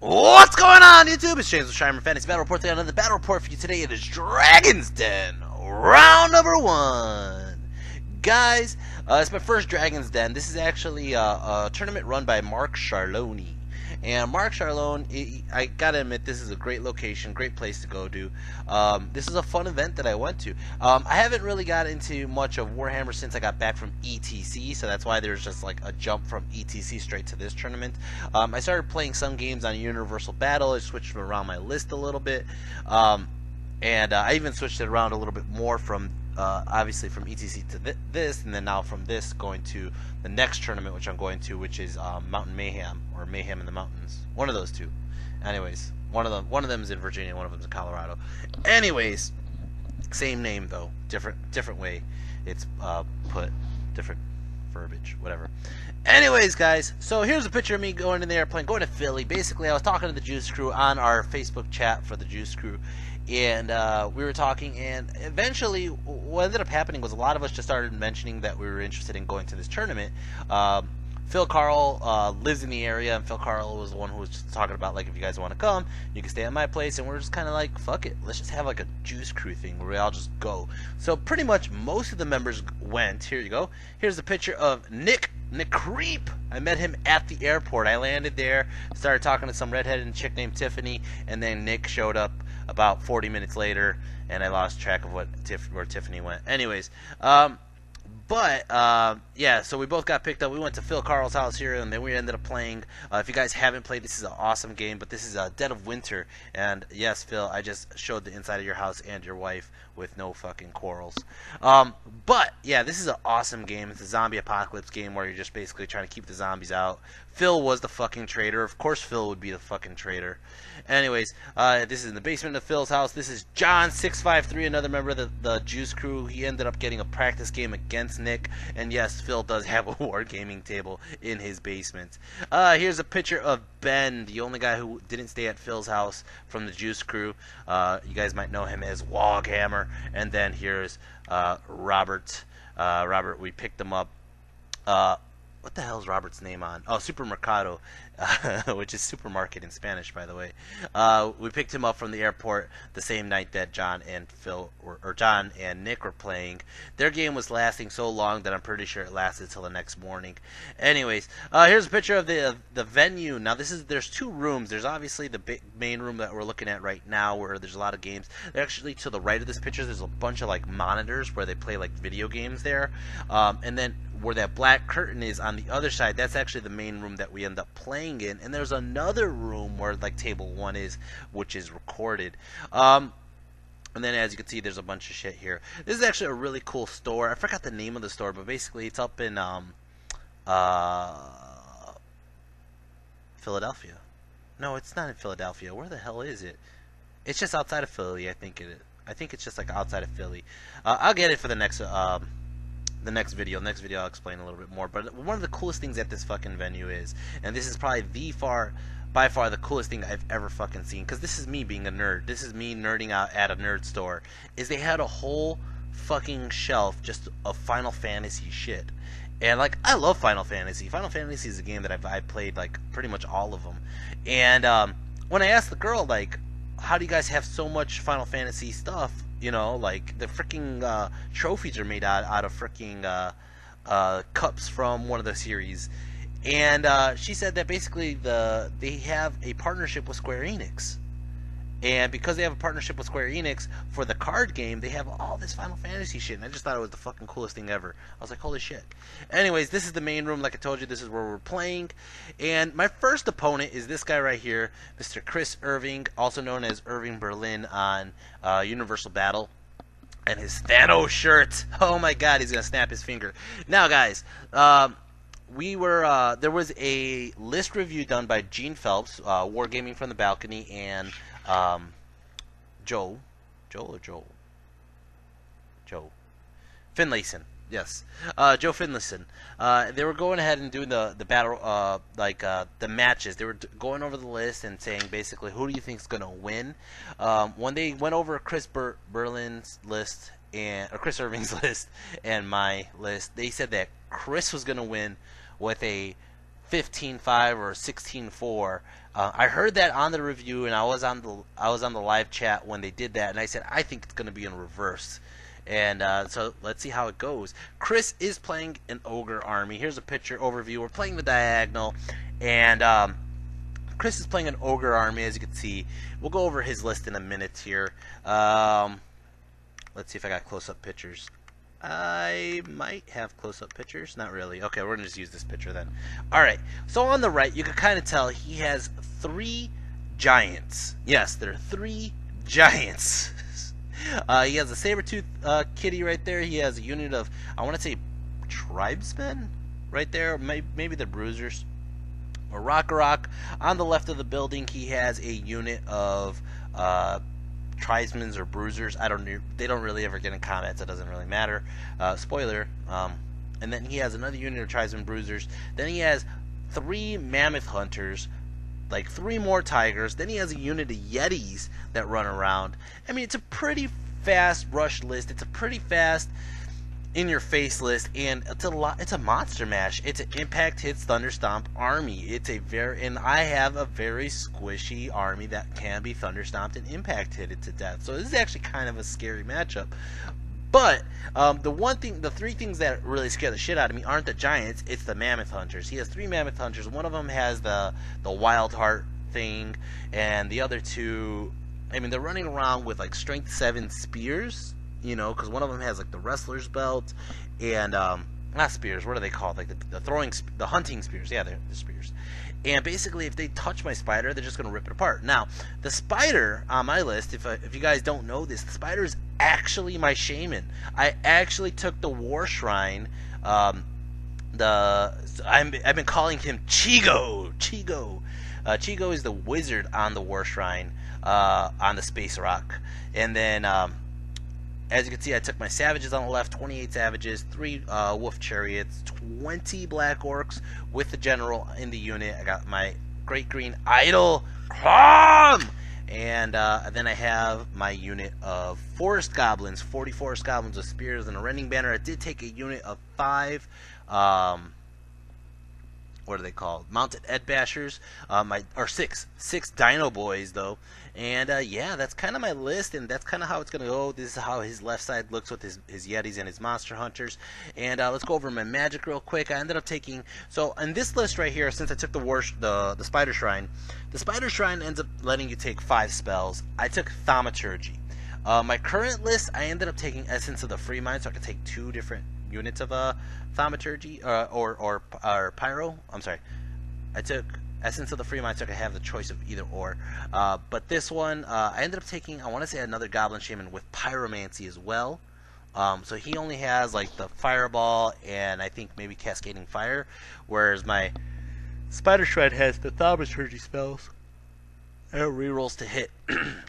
What's going on, YouTube? It's James with Shimer Fantasy Battle Report. Today on the Battle Report for you today, it is Dragon's Den, round number 1. Guys, it's my first Dragon's Den. This is actually a tournament run by Mark Charlone. And Mark Charlone, I gotta admit, this is a great location, great place to go to. This is a fun event that I went to. I haven't really got into much of Warhammer since I got back from ETC, so that's why there's just like a jump from ETC straight to this tournament. I started playing some games on Universal Battle. I switched around my list a little bit, and I even switched it around a little bit more from obviously from ETC to this, and then now from this going to the next tournament, which I'm going to, which is Mountain Mayhem, or Mayhem in the Mountains. One of those two. Anyways, one of them is in Virginia, one of them is in Colorado. Anyways, same name though, different way it's put, different verbiage, whatever. Anyways, guys, so here's a picture of me going in the airplane, going to Philly. Basically, I was talking to the Juice Crew on our Facebook chat for the Juice Crew, and we were talking, and eventually what ended up happening was a lot of us just started mentioning that we were interested in going to this tournament. Phil Carl lives in the area, and Phil Carl was the one who was just talking about, like, if you guys want to come, you can stay at my place, and we're just kind of like, fuck it, let's just have like a Juice Crew thing where we all just go. So pretty much most of the members went. Here you go. Here's a picture of Nick Creep. I met him at the airport. I landed there, started talking to some redheaded chick named Tiffany, and then Nick showed up about 40 minutes later, and I lost track of where Tiffany went. Anyways, yeah, so we both got picked up. We went to Phil Carl's house here, and then we ended up playing. If you guys haven't played, this is an awesome game, but this is Dead of Winter. And yes, Phil, I just showed the inside of your house and your wife with no fucking quarrels. But yeah, this is an awesome game. It's a zombie apocalypse game where you're just basically trying to keep the zombies out. Phil was the fucking traitor. Of course Phil would be the fucking traitor. Anyways, this is in the basement of Phil's house. This is John653, another member of the Juice Crew. He ended up getting a practice game against Nick. And yes, Phil does have a wargaming table in his basement. Here's a picture of Ben, the only guy who didn't stay at Phil's house from the Juice Crew. You guys might know him as Woghammer. And then here's Robert. Robert, we picked him up. What the hell is Robert's name on? Oh, Supermercado, which is supermarket in Spanish, by the way. We picked him up from the airport the same night that John and John and Nick were playing. Their game was lasting so long that I'm pretty sure it lasted till the next morning. Anyways, here's a picture of the venue. Now there's two rooms. There's obviously the big main room that we're looking at right now, where there's a lot of games. They're actually to the right of this picture. There's a bunch of like monitors where they play like video games there, and then where that black curtain is on the other side, that's actually the main room that we end up playing in. And there's another room where like table 1 is, which is recorded. And then as you can see, there's a bunch of shit here. This is actually a really cool store. I forgot the name of the store, but basically it's up in Philadelphia. No, it's not in Philadelphia. Where the hell is it? It's just outside of Philly, I think it is. I think it's just like outside of Philly. I'll get it for the next video. Next video I'll explain a little bit more. But one of the coolest things at this fucking venue is, and this is probably by far the coolest thing I've ever fucking seen, because this is me being a nerd. This is me nerding out at a nerd store. Is they had a whole fucking shelf just of Final Fantasy shit. And like, I love Final Fantasy. Final Fantasy is a game that I've played like pretty much all of them. And when I asked the girl, like, how do you guys have so much Final Fantasy stuff? You know, like the freaking trophies are made out of freaking cups from one of the series, and she said that basically they have a partnership with Square Enix, and because they have a partnership with Square Enix for the card game, they have all this Final Fantasy shit, and I just thought it was the fucking coolest thing ever. I was like, holy shit. Anyways, this is the main room. Like I told you, this is where we're playing, and my first opponent is this guy right here, Mr. Chris Irving, also known as Irving Berlin on Universal Battle, and his Thanos shirt. Oh my god, he's gonna snap his finger. Now guys, there was a list review done by Gene Phelps, Wargaming from the Balcony, and Joe Finlayson. Yes, Joe Finlayson. They were going ahead and doing the battle, the matches. They were going over the list and saying basically, who do you think is going to win? When they went over Chris Berlin's list or Chris Irving's list and my list, they said that Chris was going to win with a 15.5 or 16.4. I heard that on the review, and I was on the live chat when they did that, and I said I think it's going to be in reverse. And so let's see how it goes. Chris is playing an ogre army. Here's a picture overview. We're playing the diagonal, and Chris is playing an ogre army, as you can see. We'll go over his list in a minute here. Let's see if I got close-up pictures. I might have close-up pictures. Not really. Okay, we're going to just use this picture then. Alright, so on the right, you can kind of tell he has 3 giants. Yes, there are 3 giants. He has a saber-tooth kitty right there. He has a unit of, I want to say, tribesmen right there. Maybe the bruisers. Or rock. On the left of the building, he has a unit of tribesmen or bruisers. They don't really ever get in combat, so it doesn't really matter. Spoiler. And then he has another unit of tribesmen bruisers. Then he has 3 mammoth hunters, like 3 more tigers. Then he has a unit of yetis that run around. I mean, it's a pretty fast rush list. It's a pretty fast in your face list, and it's a monster mash. It's an impact hits thunderstomp army. And I have a very squishy army that can be thunderstomped and impact hitted to death. So this is actually kind of a scary matchup. But the 3 things that really scare the shit out of me aren't the giants, it's the mammoth hunters. He has 3 mammoth hunters. One of them has the Wildheart thing, and the other 2, I mean, they're running around with like strength 7 spears, you know, because one of them has like the wrestler's belt and not spears, what are they called, like the hunting spears. Yeah, they're spears. And basically, if they touch my spider, they're just going to rip it apart. Now, the spider on my list, if you guys don't know this, the spider is actually my shaman. I actually took the war shrine. I've been calling him Chigo. Chigo is the wizard on the war shrine on the space rock. And then, as you can see, I took my savages on the left, 28 savages, 3 wolf chariots, 20 black orcs with the general in the unit. I got my great green idol, Crom! And then I have my unit of forest goblins, 40 forest goblins with spears and a rending banner. I did take a unit of 5, what are they called? Mounted Ed Bashers, six Dino Boys though. And yeah, that's kind of my list, and that's kind of how it's gonna go. This is how his left side looks with his Yetis and his monster hunters. And let's go over my magic real quick. I ended up taking, so in this list right here, since I took the spider shrine ends up letting you take 5 spells. I took Thaumaturgy. My current list, I ended up taking Essence of the Free Mind, so I could take 2 different units of Thaumaturgy or Pyro. I'm sorry, I took Essence of the Free Mind, so I could have the choice of either or. But this one, I ended up taking, I want to say, another Goblin Shaman with Pyromancy as well. So he only has like the Fireball and I think maybe Cascading Fire, whereas my Spider Shred has the Thaumaturgy spells and rerolls to hit.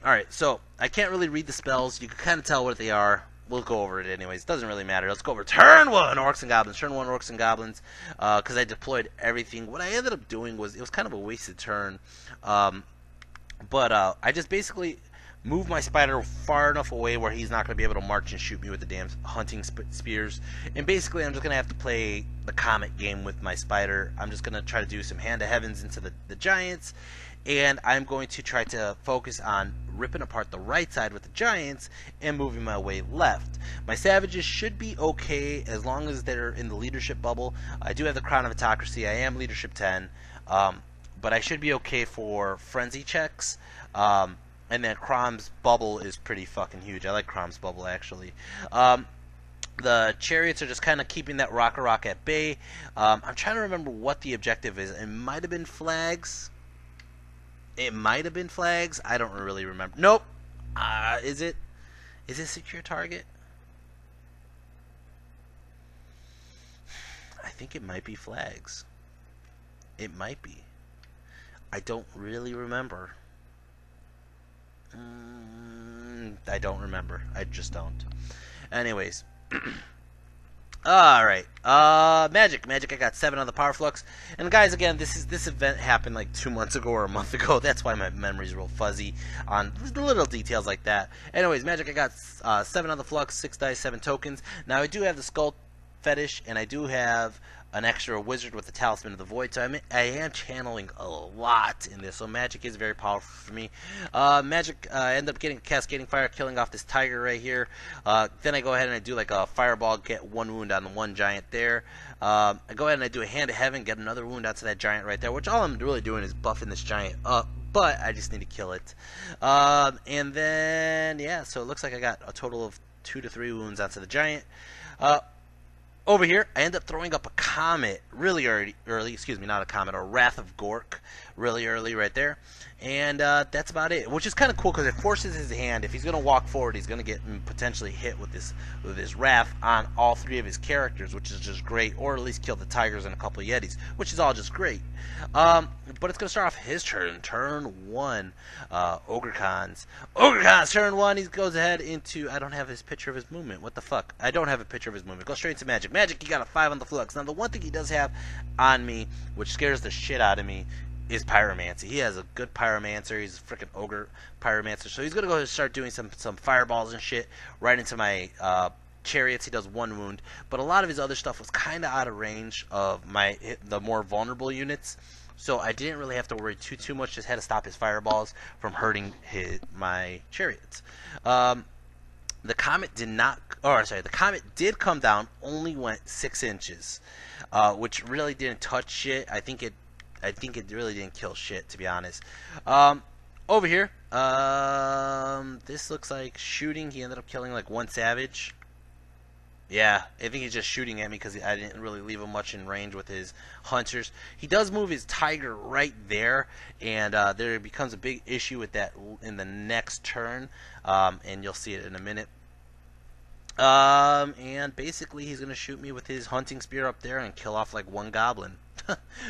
Alright, so I can't really read the spells. You can kind of tell what they are. We'll go over it anyways. It doesn't really matter. Let's go over turn 1 Orcs and Goblins. Turn 1 Orcs and Goblins, because I deployed everything. What I ended up doing was, it was kind of a wasted turn, but I just basically moved my spider far enough away where he's not going to be able to march and shoot me with the damn hunting spears. And basically, I'm just going to have to play the comet game with my spider. I'm just going to try to do some Hand of Heavens into the giants, and I'm going to try to focus on ripping apart the right side with the giants and moving my way left. My savages should be okay as long as they're in the leadership bubble. I do have the Crown of Autocracy. I am leadership 10, but I should be okay for frenzy checks. And then Crom's bubble is pretty fucking huge. I like Crom's bubble, actually. The chariots are just kind of keeping that rock at bay. I'm trying to remember what the objective is. It might have been flags. It might have been flags. I don't really remember. Nope. Is it secure target? I think it might be flags. It might be. I don't really remember. I don't remember. I just don't. Anyways. Alright. Magic. I got 7 on the Power Flux. And guys, again, this event happened like 2 months ago or a month ago. That's why my memory's real fuzzy on little details like that. Anyways, Magic, I got 7 on the Flux, 6 dice, 7 tokens. Now, I do have the Skull Fetish, and I do have an extra wizard with the Talisman of the Void, so I am channeling a lot in this, so magic is very powerful for me. Magic, I end up getting Cascading Fire, killing off this tiger right here. Then I go ahead and I do like a Fireball, get 1 wound on the 1 giant there. I go ahead and I do a Hand of Heaven, get another wound onto that giant right there, which all I'm really doing is buffing this giant up, but I just need to kill it. And then, yeah, so it looks like I got a total of 2 to 3 wounds onto the giant. Over here, I end up throwing up a Comet really early, excuse me, not a Comet, a Wrath of Gork really early right there. And that's about it, which is kind of cool because it forces his hand. If he's going to walk forward, he's going to get potentially hit with this Wrath on all 3 of his characters, which is just great, or at least kill the tigers and a couple of Yetis, which is all just great. But it's going to start off his turn 1, Ogre Khans, turn 1, he goes ahead into, I don't have his picture of his movement, what the fuck, I don't have a picture of his movement, go straight into Magic. Magic, he got a 5 on the Flux. Now the one thing he does have on me, which scares the shit out of me, is Pyromancy. He has a good Pyromancer. He's a freaking Ogre Pyromancer. So he's going to go ahead and start doing some fireballs and shit right into my chariots. He does 1 wound. But a lot of his other stuff was kind of out of range of the more vulnerable units. So I didn't really have to worry too much. Just had to stop his fireballs from hurting my chariots. The Comet did not, the Comet did come down, only went 6 inches, which really didn't touch shit. I think it really didn't kill shit, to be honest. Over here, this looks like shooting. He ended up killing like 1 savage. Yeah, I think he's just shooting at me because I didn't really leave him much in range with his hunters. He does move his tiger right there, and there becomes a big issue with that in the next turn, and you'll see it in a minute. And basically he's going to shoot me with his hunting spear up there and kill off like 1 goblin.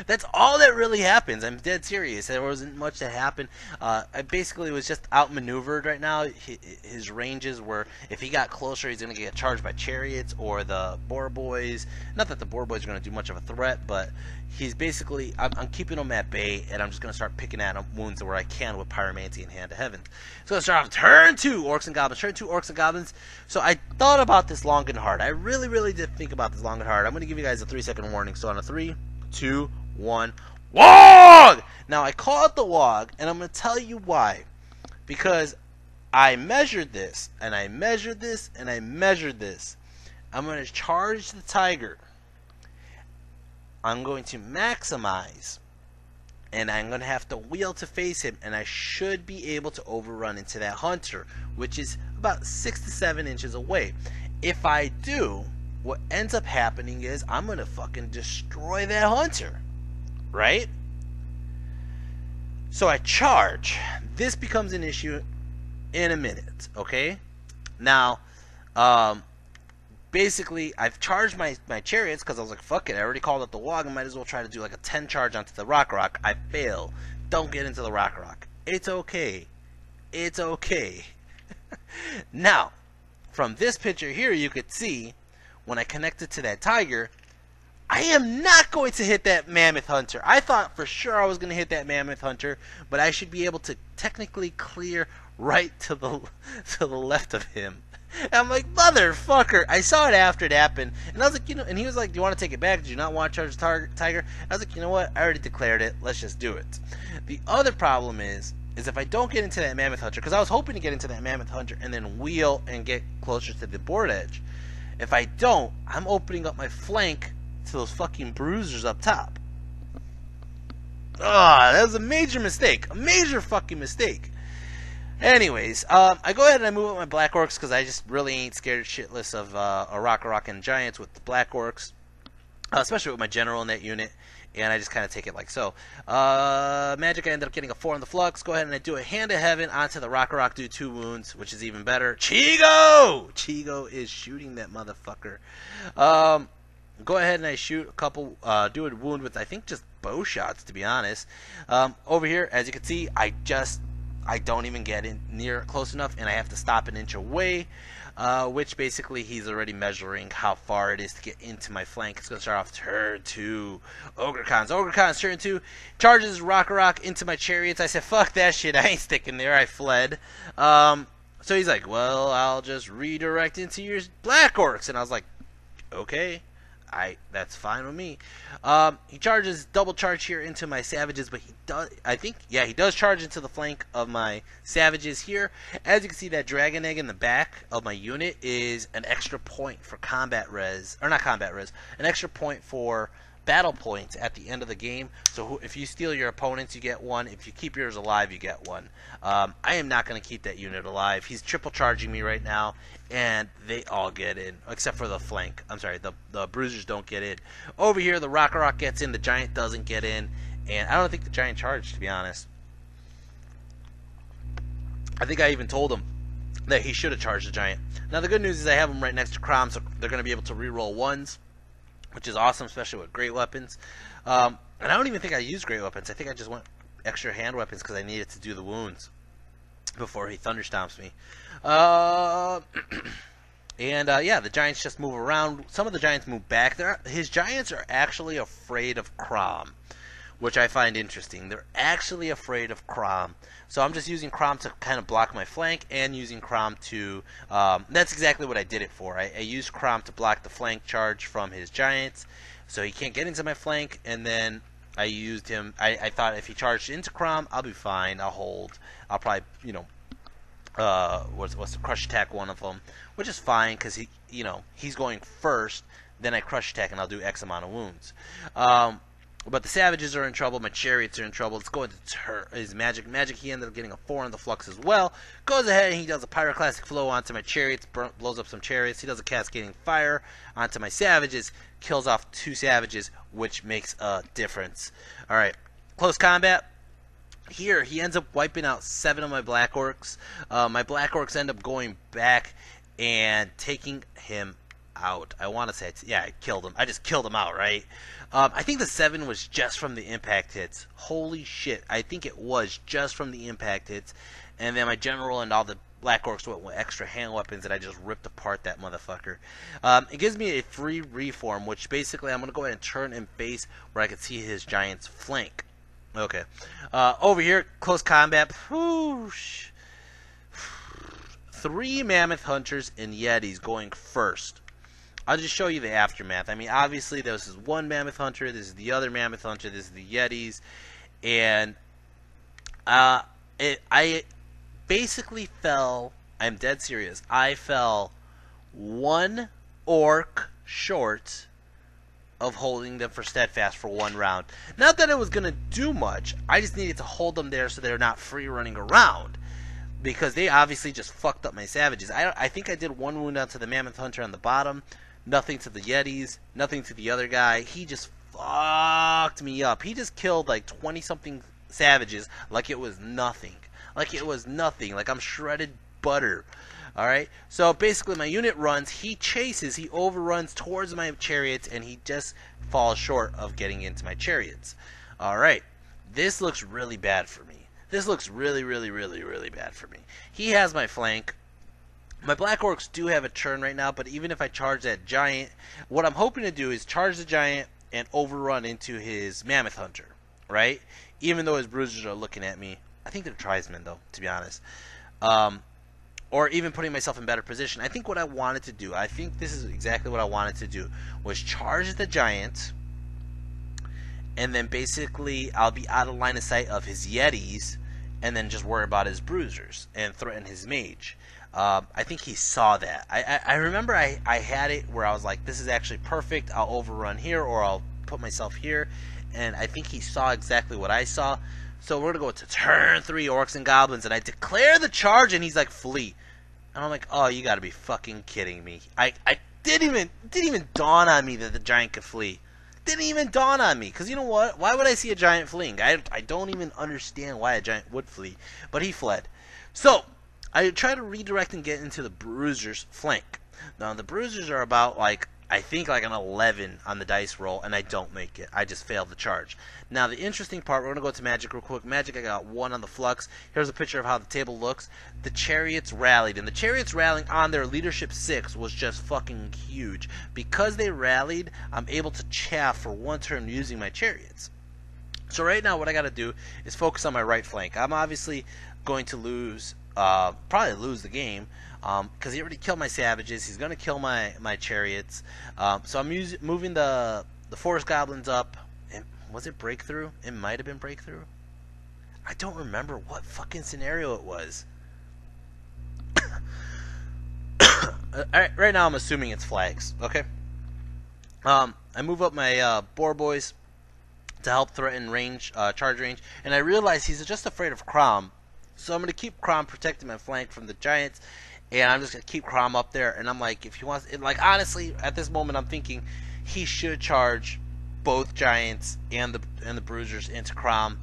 That's all that really happens. I'm dead serious. There wasn't much that happened. I basically was just outmaneuvered right now. His ranges were, if he got closer, he's going to get charged by chariots or the boar boys. Not that the boar boys are going to do much of a threat, but he's basically, I'm keeping him at bay, and I'm just going to start picking at him wounds where I can with Pyromancy and Hand of Heaven. So let's start off turn 2, Orcs and Goblins. Turn 2, Orcs and Goblins. So I thought about this long and hard. I really did think about this long and hard. I'm going to give you guys a 3-second warning. So on a 3, 2, 1, WOG! Now I call it the WOG, and I'm going to tell you why. Because I measured this, and I measured this, and I measured this. I'm going to charge the tiger. I'm going to maximize, and I'm going to have to wheel to face him, and I should be able to overrun into that hunter, which is about 6 to 7 inches away. If I do, what ends up happening is I'm going to fucking destroy that hunter, right? So I charge. This becomes an issue in a minute, okay? Now, basically, I've charged my chariots because I was like, fuck it, I already called it the WOG, I might as well try to do like a 10 charge onto the Rock. I fail. Don't get into the Rock. It's okay. It's okay. Now, from this picture here, you could see when I connected to that tiger, I am not going to hit that mammoth hunter. I thought for sure I was going to hit that mammoth hunter, but I should be able to technically clear right to the left of him. And I'm like, motherfucker. I saw it after it happened, and I was like, and he was like, do you want to take it back? Did you not want to charge the tiger? I was like, you know what? I already declared it. Let's just do it. The other problem is if I don't get into that mammoth hunter, because I was hoping to get into that mammoth hunter and then wheel and get closer to the board edge. If I don't, I'm opening up my flank to those fucking bruisers up top. That was a major mistake. A major fucking mistake. Anyways, I go ahead and I move up my Black Orcs because I just really ain't scared shitless of a Rock and Giants with the Black Orcs. Especially with my general in that unit. And I just kind of take it like so. Magic, I ended up getting a 4 on the Flux. Go ahead and I do a Hand of Heaven onto the Rock, do 2 wounds, which is even better. Chigo is shooting that motherfucker. Go ahead and I shoot a couple, do a wound with, I think, just bow shots, to be honest. Over here, as you can see, I don't even get in near close enough, and I have to stop an inch away. Which basically he's already measuring how far it is to get into my flank. It's going to start off turn 2. Ogre Khans turn 2. Charges Rock into my chariots. I said, fuck that shit. I ain't sticking there. I fled. So he's like, well, I'll just redirect into your Black Orcs. And I was like, okay. That's fine with me. He charges double charge here into my savages, but he does, I think, yeah, he does charge into the flank of my savages here. As you can see, that dragon egg in the back of my unit is an extra point for combat res, or not combat res, an extra point for battle points at the end of the game. So if you steal your opponents, you get one. If you keep yours alive, you get one. I am not going to keep that unit alive. He's triple charging me right now, and they all get in, except for the flank. I'm sorry, the bruisers don't get in. Over here, the Rock gets in, the giant doesn't get in, and I don't think the giant charged, to be honest. I think I even told him that he should have charged the giant. Now, the good news is I have him right next to Crom, so they're going to be able to reroll ones, which is awesome, especially with great weapons. And I don't even think I used great weapons. I think I just went extra hand weapons because I needed to do the wounds before he thunderstomps me. Yeah, the giants just move around. Some of the giants move back. His giants are actually afraid of Crom, which I find interesting. They're actually afraid of Crom. So I'm just using Crom to kind of block my flank and using Crom to... that's exactly what I did it for. I used Crom to block the flank charge from his giants, so he can't get into my flank, and then I used him... I thought if he charged into Crom, I'll be fine. I'll hold. I'll probably, you know... what's the crush attack one of them, which is fine because he's going first, then I crush attack and I'll do X amount of wounds. But the savages are in trouble. My chariots are in trouble. Let's go into his magic. He ended up getting a 4 on the flux as well. Goes ahead and he does a pyroclastic flow onto my chariots, blows up some chariots. He does a cascading fire onto my savages, kills off 2 savages, which makes a difference. All right, close combat. Here, he ends up wiping out 7 of my Black Orcs. My Black Orcs end up going back and taking him out. I want to say, yeah, I killed him. I just killed him out, right? I think the 7 was just from the impact hits. Holy shit. I think it was just from the impact hits. And then my general and all the Black Orcs went with extra hand weapons, and I just ripped apart that motherfucker. It gives me a free reform, which basically I'm going to go ahead and turn and face where I can see his giant's flank. Okay. Over here, close combat. Whoosh. 3 mammoth hunters and yetis going first. I'll just show you the aftermath. I mean, obviously, this is one mammoth hunter, this is the other mammoth hunter, this is the yetis, and I basically fell, I'm dead serious, I fell 1 orc short of holding them for steadfast for 1 round. Not that it was going to do much, I just needed to hold them there so they're not free running around, because they obviously just fucked up my savages. I think I did 1 wound onto the mammoth hunter on the bottom, nothing to the yetis, nothing to the other guy. He just fucked me up. He just killed like 20-something savages like it was nothing. Like it was nothing. Like I'm shredded butter. Alright? So basically my unit runs, he chases, he overruns towards my chariots, and he just falls short of getting into my chariots. Alright. This looks really bad for me. This looks really, really, really, really bad for me. He has my flank. My Black Orcs do have a turn right now, but even if I charge that giant, what I'm hoping to do is charge the giant and overrun into his mammoth hunter, right? Even though his bruisers are looking at me. I think they're tribesmen, though, to be honest. Or even putting myself in better position. I think what I wanted to do, I think this is exactly what I wanted to do, was charge the giant, and then basically I'll be out of line of sight of his yetis, and then just worry about his bruisers and threaten his mage. I think he saw that. I remember I had it where I was like, this is actually perfect. I'll overrun here, or I'll put myself here. And I think he saw exactly what I saw. So we're going to go to turn 3 Orcs and Goblins. And I declare the charge, and he's like, flee. And I'm like, oh, you got to be fucking kidding me. I didn't even dawn on me that the giant could flee. Didn't even dawn on me. Because you know what? Why would I see a giant fleeing? I don't even understand why a giant would flee. But he fled. So I try to redirect and get into the bruiser's flank. Now, the bruisers are about, like, I think like an 11 on the dice roll, and I don't make it. I just failed the charge. Now, the interesting part, we're going to go to Magic real quick. Magic, I got 1 on the flux. Here's a picture of how the table looks. The chariots rallied, and the chariots rallying on their leadership 6 was just fucking huge. Because they rallied, I'm able to chaff for 1 turn using my chariots. So right now, what I got to do is focus on my right flank. I'm obviously going to lose probably lose the game. Because he already killed my savages. He's gonna kill my chariots. So I'm moving the forest goblins up. And was it breakthrough? It might have been breakthrough. I don't remember what fucking scenario it was. Right now I'm assuming it's flags. Okay. I move up my boar boys to help threaten range, charge range, and I realize he's just afraid of Crom. So I'm gonna keep Crom protecting my flank from the giants. And I'm just going to keep Crom up there. And I'm like, if he wants... Like, honestly, at this moment, I'm thinking he should charge both Giants and the Bruisers into Crom.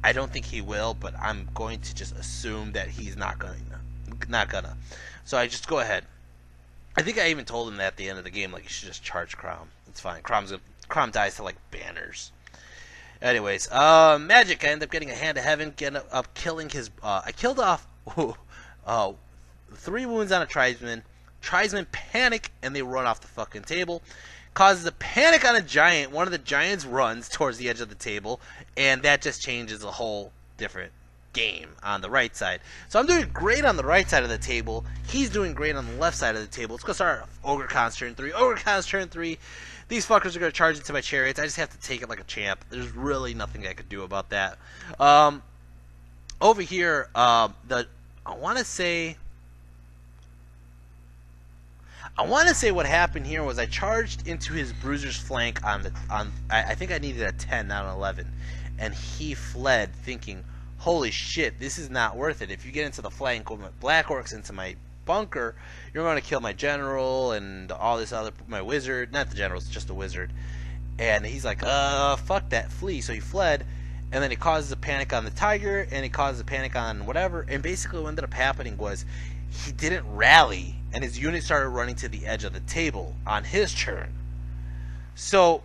I don't think he will, but I'm going to just assume that he's not gonna. So I just go ahead. I think I even told him that at the end of the game, like, you should just charge Crom. It's fine. Crom dies to, like, banners. Anyways, Magic. I end up getting a Hand of Heaven, killing his... I killed off... 3 wounds on a tribesman. Tribesmen panic and they run off the fucking table. Causes a panic on a giant. One of the giants runs towards the edge of the table, and that just changes a whole different game on the right side. So I'm doing great on the right side of the table. He's doing great on the left side of the table. Let's go start Ogre Con's turn 3. Ogre Con's turn 3. These fuckers are going to charge into my chariots. I just have to take it like a champ. There's really nothing I could do about that. Over here, I want to say what happened here was I charged into his bruiser's flank I think I needed a 10, not an 11, and he fled thinking, holy shit, this is not worth it. If you get into the flank with my Black Orcs into my bunker, you're going to kill my general and all this other, my wizard, not the general, it's just a wizard. And he's like, fuck that, flee. So he fled, and then he causes a panic on the tiger, and he causes a panic on whatever, and basically what ended up happening was he didn't rally, and his unit started running to the edge of the table on his turn. So,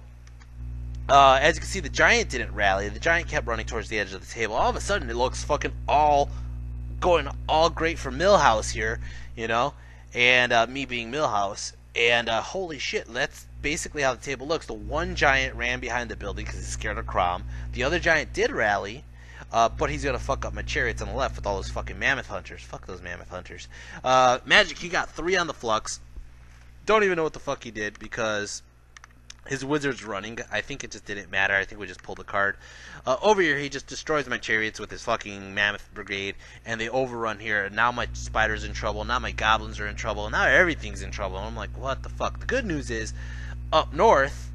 as you can see, the giant didn't rally. The giant kept running towards the edge of the table. All of a sudden, it looks fucking going all great for Millhouse here, you know, and me being Millhouse. And holy shit, that's basically how the table looks. The one giant ran behind the building because he's scared of Crom. The other giant did rally. But he's going to fuck up my chariots on the left with all those fucking mammoth hunters. Fuck those mammoth hunters. Magic, he got 3 on the flux. Don't even know what the fuck he did because his wizard's running. I think it just didn't matter. I think we just pulled a card. Over here, he just destroys my chariots with his fucking mammoth brigade, and they overrun here. And now my spiders in trouble. Now my goblins are in trouble. Now everything's in trouble. And I'm like, what the fuck? The good news is, up north,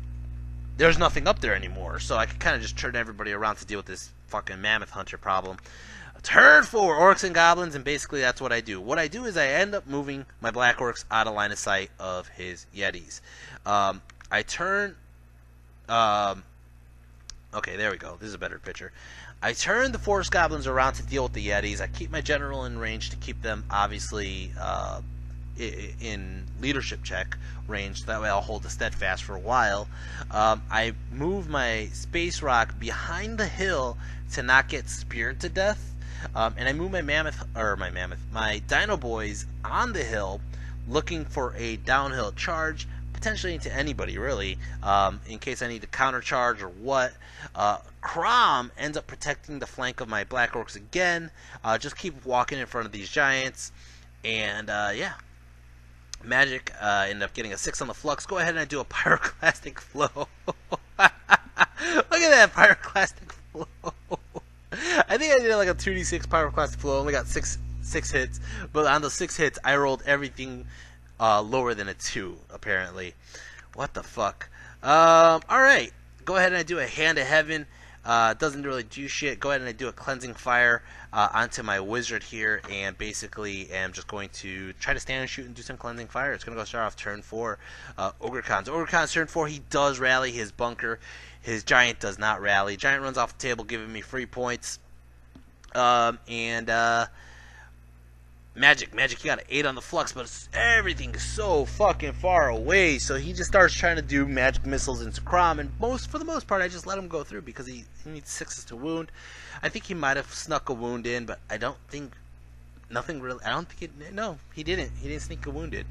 there's nothing up there anymore. So I can kind of just turn everybody around to deal with this fucking mammoth hunter problem. Turn 4 orcs and goblins, and basically that's what I do. What I do is I end up moving my Black Orcs out of line of sight of his Yetis. I turn okay, there we go. This is a better picture. I turn the forest goblins around to deal with the Yetis. I keep my general in range to keep them obviously in leadership check range, so that way I'll hold the steadfast for a while. I move my space rock behind the hill to not get speared to death, and I move my dino boys on the hill, looking for a downhill charge, potentially into anybody really, in case I need to counter charge or what. Crom ends up protecting the flank of my Black Orcs again. Just keep walking in front of these giants, and yeah. Magic ended up getting a 6 on the flux. Go ahead and do a pyroclastic flow. Look at that pyroclastic flow. I think I did like a 2d6 pyroclastic flow. Only got six hits, but on those 6 hits, I rolled everything lower than a 2. Apparently, what the fuck? All right, go ahead and I do a Hand of Heaven. Doesn't really do shit. Go ahead and I do a Cleansing Fire onto my wizard here, and basically am just going to try to stand and shoot and do some Cleansing Fire. It's going to go start off turn 4. Ogre Con's turn 4. He does rally his bunker. His giant does not rally. Giant runs off the table, giving me free points. Magic, he got an 8 on the flux, but everything's so fucking far away, so he just starts trying to do magic missiles into Crom, and for the most part, I just let him go through because he needs 6s to wound. I think he might have snuck a wound in, but I don't think nothing really. I don't think it. No, he didn't. He didn't sneak a wounded.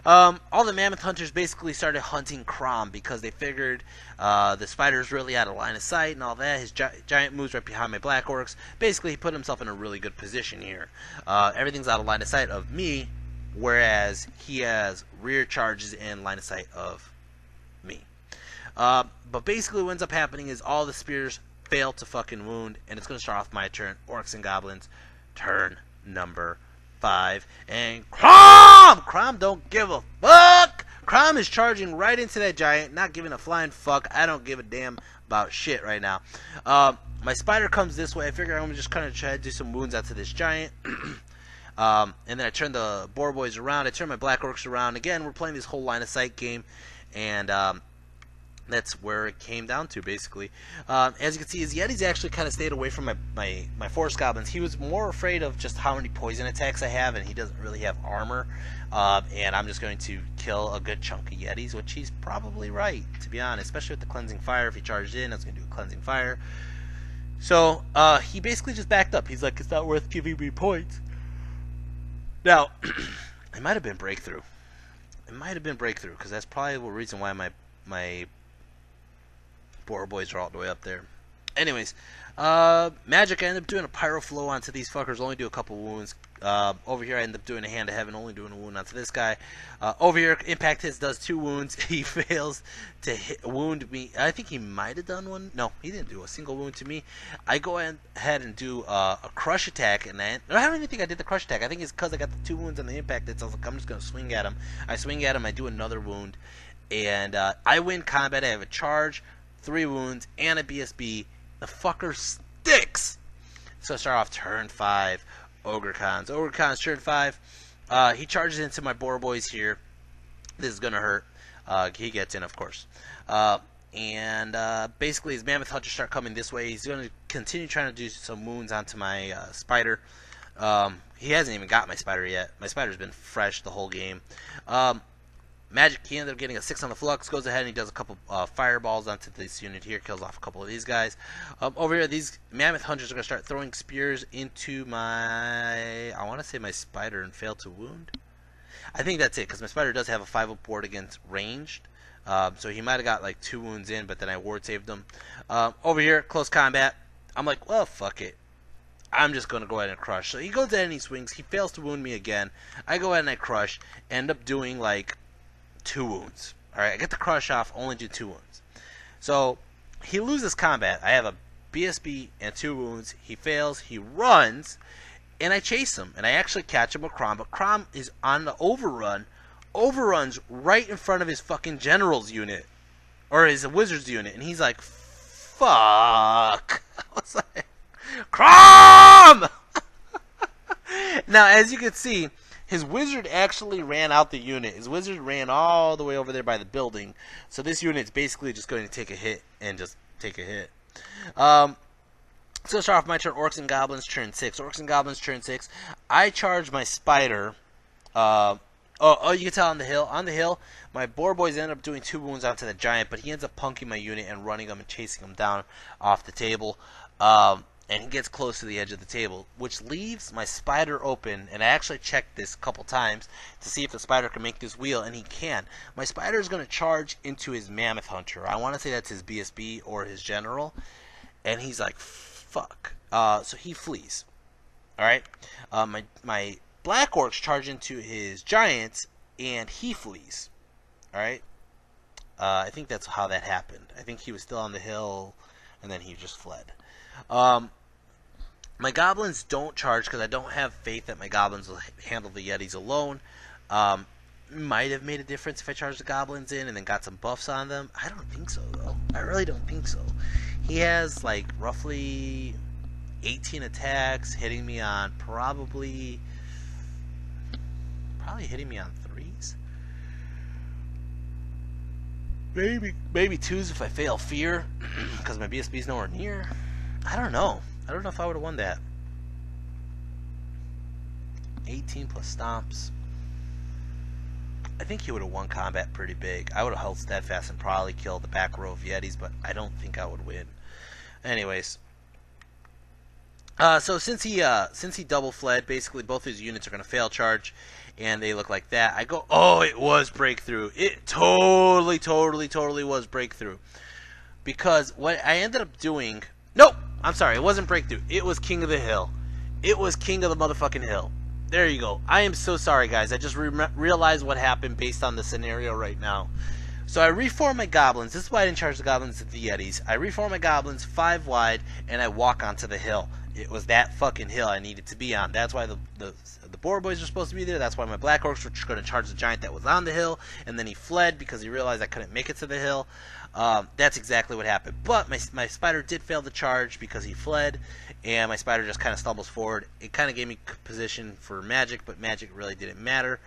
All the mammoth hunters basically started hunting Crom because they figured the spider's really out of line of sight and all that. His giant moves right behind my black orcs. Basically, he put himself in a really good position here. Everything's out of line of sight of me, whereas he has rear charges in line of sight of me. But basically what ends up happening is all the spears fail to fucking wound, and it's going to start off my turn. Orcs and Goblins, turn number 5. And Crom don't give a fuck! Crom is charging right into that giant, not giving a flying fuck. I don't give a damn about shit right now. My spider comes this way. I figure I'm just kind of try to do some wounds out to this giant. And then I turn the boar boys around. I turn my black orcs around. Again, we're playing this whole line of sight game. And that's where it came down to, basically. As you can see, his Yetis actually kind of stayed away from my forest goblins. He was more afraid of just how many poison attacks I have, and he doesn't really have armor. And I'm just going to kill a good chunk of Yetis, which he's probably right, to be honest. Especially with the cleansing fire. If he charged in, I was going to do a cleansing fire. So he basically just backed up. He's like, it's not worth giving me points. Now, it might have been breakthrough. It might have been breakthrough, because that's probably the reason why my boar boys are all the way up there. Anyways, magic, I ended up doing a pyro flow onto these fuckers, only do a couple wounds. Over here I end up doing a hand of heaven, only doing a wound onto this guy. Over here, impact hits does 2 wounds. He fails to wound me. I think he might have done one. No, he didn't do a single wound to me. I go ahead and do a crush attack, and I don't even think I did the crush attack. I think it's because I got the 2 wounds on the impact hits. I was like, I'm just going to swing at him. I swing at him, I do another wound, and I win combat. I have a charge, 3 wounds, and a BSB. The fucker sticks! So I start off turn 5. Ogre Cons turn 5. He charges into my boar boys here. This is gonna hurt. He gets in, of course. And basically his mammoth hunters start coming this way. He's gonna continue trying to do some wounds onto my spider. He hasn't even got my spider yet. My spider's been fresh the whole game. Magic, he ended up getting a 6 on the flux, goes ahead and he does a couple fireballs onto this unit here, kills off a couple of these guys. Over here, these mammoth hunters are going to start throwing spears into my, I want to say my spider, and fail to wound. I think that's it, because my spider does have a 5-up ward against ranged. So he might have got like 2 wounds in, but then I ward saved him. Over here, close combat. I'm like, well, fuck it. I'm just going to go ahead and crush. So he goes ahead and he swings. He fails to wound me again. I go ahead and I crush. End up doing like 2 wounds. Alright, I get the crush off, only do 2 wounds. So, he loses combat. I have a BSB and 2 wounds. He fails, he runs, and I chase him. And I actually catch him with Crom, but Crom is on the overrun. Overruns right in front of his fucking general's unit. Or his wizard's unit. And he's like, fuck. I was like, Crom! Now, as you can see, his wizard actually ran out the unit. His wizard ran all the way over there by the building. So this unit's basically just going to take a hit and just take a hit. So let's start off my turn. Orcs and Goblins, turn 6. Orcs and Goblins, turn 6. I charge my spider. You can tell on the hill. On the hill, my boar boys end up doing 2 wounds onto the giant, but he ends up punking my unit and running him and chasing him down off the table. And he gets close to the edge of the table, which leaves my spider open. And I actually checked this a couple times to see if the spider can make this wheel, and he can. My spider is going to charge into his mammoth hunter. I want to say that's his BSB or his general. And he's like, fuck. So he flees. Alright? My black orcs charge into his giants, and he flees. Alright? I think that's how that happened. I think he was still on the hill, and then he just fled. My goblins don't charge because I don't have faith that my goblins will handle the Yetis alone. Might have made a difference if I charged the goblins in and then got some buffs on them. I don't think so, though. I really don't think so. He has, like, roughly 18 attacks, hitting me on probably hitting me on 3s. Maybe 2s if I fail fear, because my BSB's nowhere near. I don't know. I don't know if I would have won that. 18 plus stomps. I think he would have won combat pretty big. I would have held steadfast and probably killed the back row of Yetis, but I don't think I would win. Anyways. So since he double fled, basically both his units are gonna fail charge, and they look like that. I go, oh, it was breakthrough. It totally was breakthrough, because what I ended up doing. Nope, I'm sorry, it wasn't breakthrough. It was King of the Hill. It was King of the motherfucking Hill. There you go. I am so sorry, guys. I just realized what happened based on the scenario right now. So I reform my goblins. This is why I didn't charge the goblins at the Yetis. I reform my goblins 5 wide, and I walk onto the hill. It was that fucking hill I needed to be on. That's why the boar boys were supposed to be there. That's why my black orcs were going to charge the giant that was on the hill, and then he fled because he realized I couldn't make it to the hill. That's exactly what happened. But my spider did fail the charge because he fled, and my spider just kind of stumbles forward. It kind of gave me position for magic, but magic really didn't matter.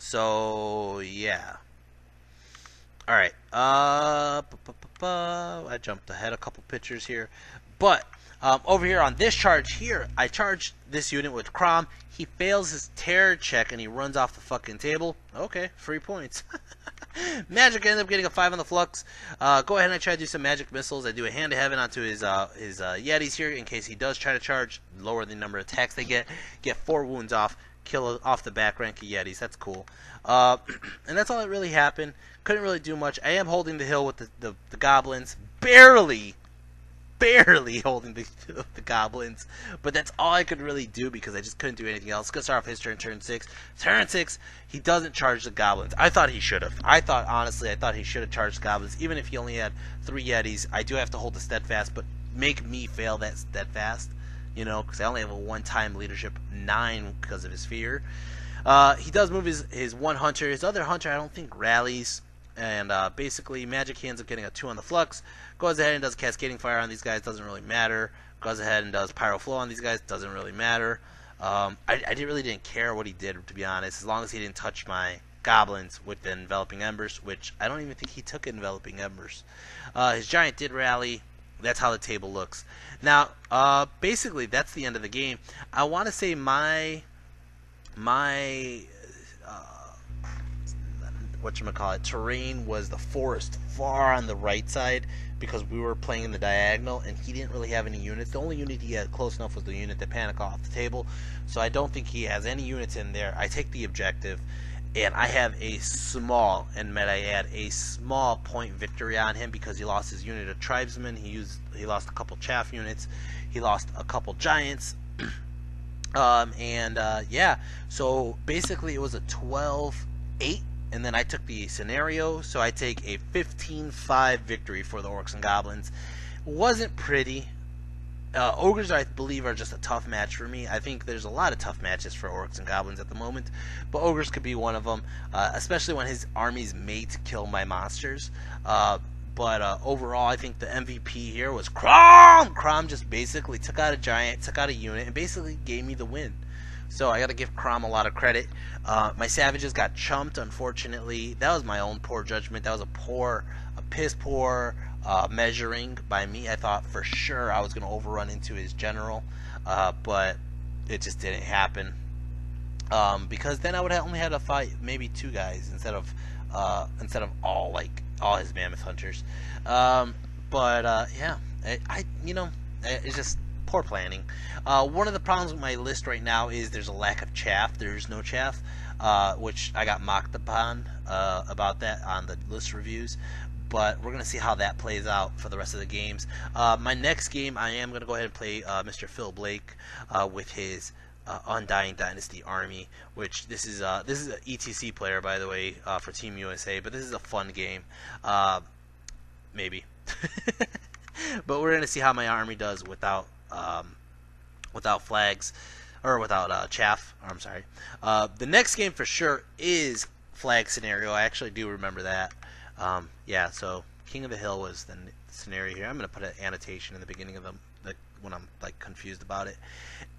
So yeah. All right. I jumped ahead a couple pictures here, but over here on this charge here, I charged this unit with Crom. He fails his terror check and he runs off the fucking table. Okay, 3 points. Magic ended up getting a 5 on the flux. Go ahead and I try to do some magic missiles. I do a hand of heaven onto his Yetis here in case he does try to charge. Lower the number of attacks they get. Get 4 wounds off. Kill off the back rank of Yetis. That's cool. And that's all that really happened. Couldn't really do much. I am holding the hill with the goblins. Barely holding the goblins. But that's all I could really do because I just couldn't do anything else. Let's start off his turn 6. Turn 6, he doesn't charge the goblins. I thought he should have. Honestly, I thought he should have charged the goblins. Even if he only had 3 Yetis, I do have to hold the steadfast, but make me fail that steadfast. You know, because I only have a 1-time leadership 9 because of his fear. He does move his 1 hunter. His other hunter I don't think rallies. And basically Magic he ends up getting a 2 on the flux. Goes ahead and does cascading fire on these guys. Doesn't really matter. Goes ahead and does pyro flow on these guys. Doesn't really matter. I really didn't care what he did, to be honest. As long as he didn't touch my goblins with the enveloping embers. Which I don't even think he took enveloping embers. His giant did rally. That's how the table looks. Now, basically, that's the end of the game. I want to say my terrain was the forest far on the right side because we were playing in the diagonal, and he didn't really have any units. The only unit he had close enough was the unit that panicked off the table, so I don't think he has any units in there. I take the objective, and I have a small, and might I add, a small point victory on him because he lost his unit of tribesmen. He lost a couple chaff units. He lost a couple giants. Yeah, so basically it was a 12-8, and then I took the scenario, so I take a 15-5 victory for the Orcs and Goblins. Wasn't pretty. Ogres, I believe, are just a tough match for me. I think there's a lot of tough matches for Orcs and Goblins at the moment, but Ogres could be one of them, especially when his armies mate kill my monsters. But overall, I think the MVP here was Crom! Crom just basically took out a giant, took out a unit, and basically gave me the win. So I got to give Crom a lot of credit. My savages got chumped, unfortunately. That was my own poor judgment. That was a piss poor measuring by me. I thought for sure I was going to overrun into his general, but it just didn't happen. Because then I would have only had to fight maybe 2 guys instead of all his mammoth hunters. Yeah, it's just poor planning. One of the problems with my list right now is there's a lack of chaff. There's no chaff, which I got mocked upon about that on the list reviews. But we're going to see how that plays out for the rest of the games. My next game, I am going to go ahead and play Mr. Phil Blake with his Undying Dynasty army, which this is an ETC player, by the way, for Team USA, but this is a fun game, maybe. But we're going to see how my army does without flags, or without chaff. I'm sorry. The next game for sure is flag scenario. I actually do remember that. Yeah, so King of the Hill was the scenario here. I'm going to put an annotation in the beginning of when I'm like confused about it.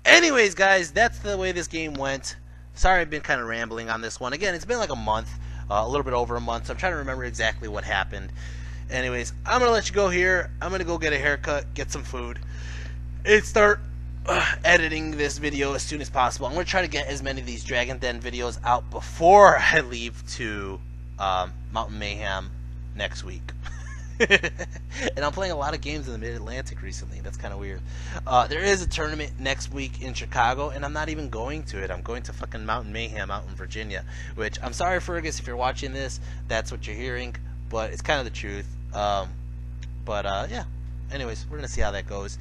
Anyways, guys, that's the way this game went. Sorry I've been kind of rambling on this one. Again, it's been like a month, a little bit over a month, so I'm trying to remember exactly what happened. Anyways, I'm going to let you go here. I'm going to go get a haircut, get some food, and start editing this video as soon as possible. I'm going to try to get as many of these Dragon Den videos out before I leave to Mountain Mayhem next week. And I'm playing a lot of games in the Mid-Atlantic recently. That's kind of weird. There is a tournament next week in Chicago, and I'm not even going to it. I'm going to fucking Mountain Mayhem out in Virginia, which I'm sorry, Fergus, if you're watching this, that's what you're hearing, but it's kind of the truth. Yeah. Anyways, we're going to see how that goes.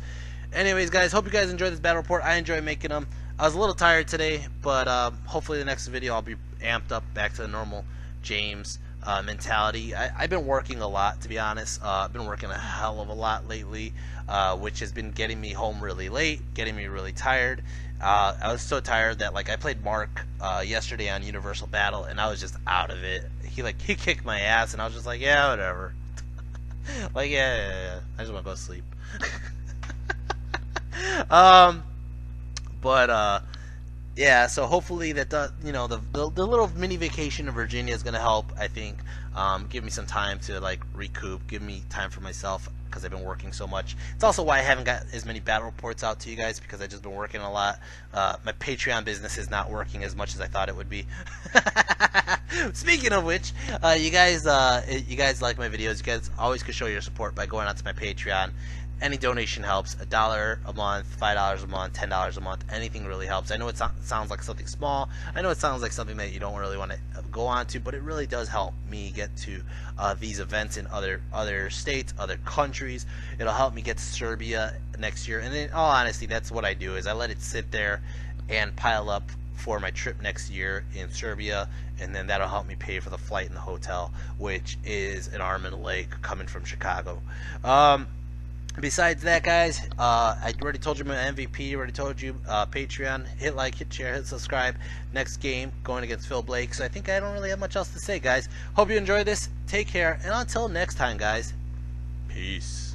Anyways, guys, hope you guys enjoyed this battle report. I enjoy making them. I was a little tired today, but hopefully the next video I'll be amped up back to the normal James mentality. I've been working a lot, to be honest. I've been working a hell of a lot lately, which has been getting me home really late, getting me really tired. I was so tired that I played Mark yesterday on Universal Battle, and I was just out of it. He kicked my ass, and I was just like, yeah, whatever. Yeah. I just want to go to sleep. Yeah, so hopefully that the little mini vacation in Virginia is gonna help. I think give me some time to recoup, give me time for myself because I've been working so much. It's also why I haven't got as many battle reports out to you guys, because I've just been working a lot. My Patreon business is not working as much as I thought it would be. Speaking of which, you guys like my videos. You guys always can show your support by going onto my Patreon. Any donation helps. $1 a month, $5 a month, $10 a month. Anything really helps. I know it sounds like something small. I know it sounds like something that you don't really want to go on to, but it really does help me get to these events in other states, other countries. It'll help me get to Serbia next year. And in all honesty, that's what I do, is I let it sit there and pile up for my trip next year in Serbia, and then that'll help me pay for the flight and the hotel, which is an arm and a leg coming from Chicago. Besides that, guys, I already told you my MVP, already told you Patreon. Hit like, hit share, hit subscribe. Next game, going against Phil Blake. So I think I don't really have much else to say, guys. Hope you enjoy this. Take care. And until next time, guys, peace.